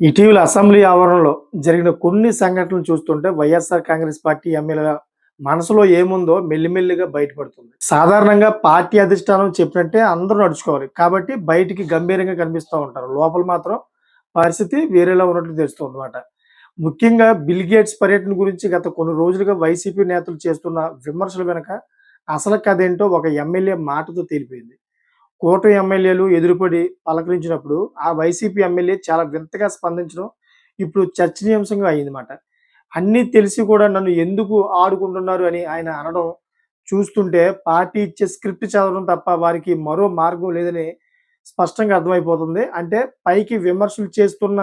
ఇటీవల అసెంబ్లీ ఆవరణలో జరిగిన కొన్ని సంఘటనలు చూస్తుంటే వైఎస్ఆర్ కాంగ్రెస్ పార్టీ ఎమ్మెల్యేల మనసులో ఏముందో మెల్లిమెల్లిగా బయటపడుతుంది. సాధారణంగా పార్టీ అధిష్టానం చెప్పినట్టే అందరూ నడుచుకోవాలి. కాబట్టి బయటికి గంభీరంగా కనిపిస్తూ ఉంటారు. లోపల మాత్రం పరిస్థితి వేరేలా ఉన్నట్లు తెలుస్తుందన్నమాట. ముఖ్యంగా బిల్ గేట్స్ పర్యటన గురించి గత కొన్ని రోజులుగా వైసీపీ నేతలు చేస్తున్న విమర్శల వెనుక అసలు కథేంటో ఒక ఎమ్మెల్యే మాటతో తేలిపోయింది. కూటమి ఎమ్మెల్యేలు ఎదురుపడి పలకరించినప్పుడు, ఆ వైసీపీ ఎమ్మెల్యే చాలా వింతగా స్పందించడం ఇప్పుడు చర్చనీయాంశంగా అయిందన్నమాట. అన్నీ తెలిసి కూడా నన్ను ఎందుకు ఆడుకుంటున్నారు అని ఆయన అనడం చూస్తుంటే పార్టీ ఇచ్చే స్క్రిప్ట్ చదవడం తప్ప వారికి మరో మార్గం లేదని స్పష్టంగా అర్థమైపోతుంది. అంటే పైకి విమర్శలు చేస్తున్న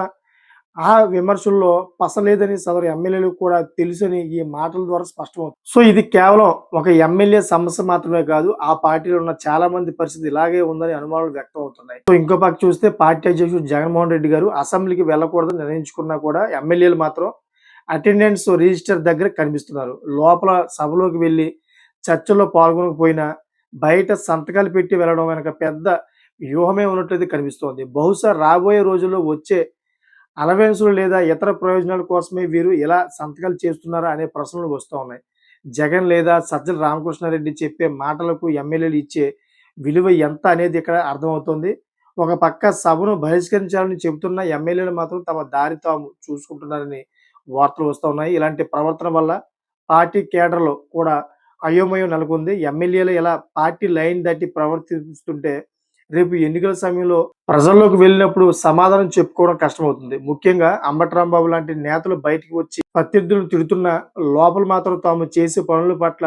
ఆ విమర్శల్లో పసలేదని సదరు ఎమ్మెల్యేలకు కూడా తెలుసని ఈ మాటల ద్వారా స్పష్టమవుతుంది. సో ఇది కేవలం ఒక ఎమ్మెల్యే సమస్య మాత్రమే కాదు. ఆ పార్టీలో ఉన్న చాలా మంది పరిస్థితి ఇలాగే ఉందని అనుమానాలు వ్యక్తం అవుతున్నాయి. సో ఇంకో పక్క చూస్తే పార్టీ అధ్యక్షుడు జగన్మోహన్ రెడ్డి గారు అసెంబ్లీకి వెళ్ళకూడదని నిర్ణయించుకున్నా కూడా ఎమ్మెల్యేలు మాత్రం అటెండెన్స్ రిజిస్టర్ దగ్గర కనిపిస్తున్నారు. లోపల సభలోకి వెళ్ళి చర్చల్లో పాల్గొనకపోయినా బయట సంతకాలు పెట్టి వెళ్ళడం వెనక పెద్ద వ్యూహమే ఉన్నట్లయితే కనిపిస్తోంది. బహుశా రాబోయే రోజుల్లో వచ్చే అలవెన్సులు లేదా ఇతర ప్రయోజనాల కోసమే వీరు ఇలా సంతకాలు చేస్తున్నారా అనే ప్రశ్నలు వస్తూ ఉన్నాయి. జగన్ లేదా సజ్జల రామకృష్ణారెడ్డి చెప్పే మాటలకు ఎమ్మెల్యేలు ఇచ్చే విలువ ఎంత అనేది ఇక్కడ అర్థమవుతుంది. ఒక పక్క సభను బహిష్కరించాలని చెబుతున్న ఎమ్మెల్యేలు మాత్రం తమ దారి తాము చూసుకుంటున్నారని వార్తలు వస్తూ ఉన్నాయి. ఇలాంటి ప్రవర్తన వల్ల పార్టీ కేడర్లో కూడా అయోమయం నెలకొంది. ఎమ్మెల్యేలు ఇలా పార్టీ లైన్ దాటి ప్రవర్తిస్తుంటే రేపు ఎన్నికల సమయంలో ప్రజల్లోకి వెళ్ళినప్పుడు సమాధానం చెప్పుకోవడం కష్టమవుతుంది. ముఖ్యంగా అంబటి రాంబాబు లాంటి నేతలు బయటికి వచ్చి ప్రత్యర్థులను తిడుతున్న లోపల మాత్రం తాము చేసే పనుల పట్ల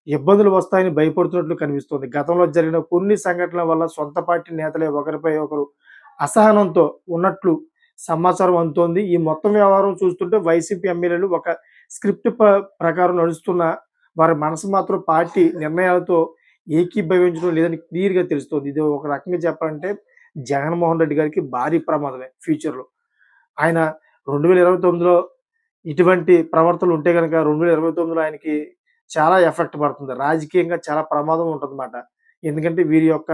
ఇబ్బందులు వస్తాయని భయపడుతున్నట్లు కనిపిస్తోంది. గతంలో జరిగిన కొన్ని సంఘటనల వల్ల సొంత పార్టీ నేతలే ఒకరిపై ఒకరు అసహనంతో ఉన్నట్లు సమాచారం అందుతోంది. ఈ మొత్తం వ్యవహారం చూస్తుంటే వైసీపీ ఎమ్మెల్యేలు ఒక స్క్రిప్ట్ ప్రకారం నడుస్తున్న వారి మనసు మాత్రం పార్టీ నిర్ణయాలతో ఏకీభవించడం లేదని క్లియర్‌గా తెలుస్తోంది. ఇది ఒక రకంగా చెప్పాలంటే జగన్మోహన్ రెడ్డి గారికి భారీ ప్రమాదమే ఫ్యూచర్‌లో. ఆయన 2029లో ఇటువంటి ప్రవర్తనలు ఉంటే గనక 2029లో ఆయనకి చాలా ఎఫెక్ట్ పడుతుంది. రాజకీయంగా చాలా ప్రమాదం ఉంటదన్నమాట. ఎందుకంటే వీరి యొక్క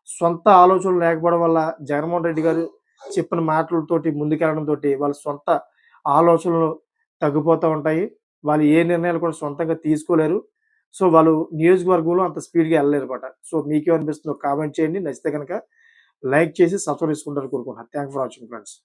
సొంత ఆలోచనలు లేకపోవడం వల్ల జగన్మోహన్ రెడ్డి గారు చెప్పిన మాటలతోటి ముందుకెళ్ళడంతోటి వాళ్ళ సొంత ఆలోచనలు తగ్గిపోతా ఉంటాయి. వాళ్ళు ఏ నిర్ణయాలు కూడా సొంతంగా తీసుకోలేరు. సో, వాళ్ళు నియోజకవర్గంలో అంత స్పీడ్‌గా ఎళ్ళలేరన్నమాట. సో, మీకేమనిపిస్తుందో కామెంట్ చేయండి. నచ్చితే గనక లైక్ చేసి సబ్స్క్రైబ్ చేసుకుంటారని కోరుకుంటున్నాను. Thanks for watching friends.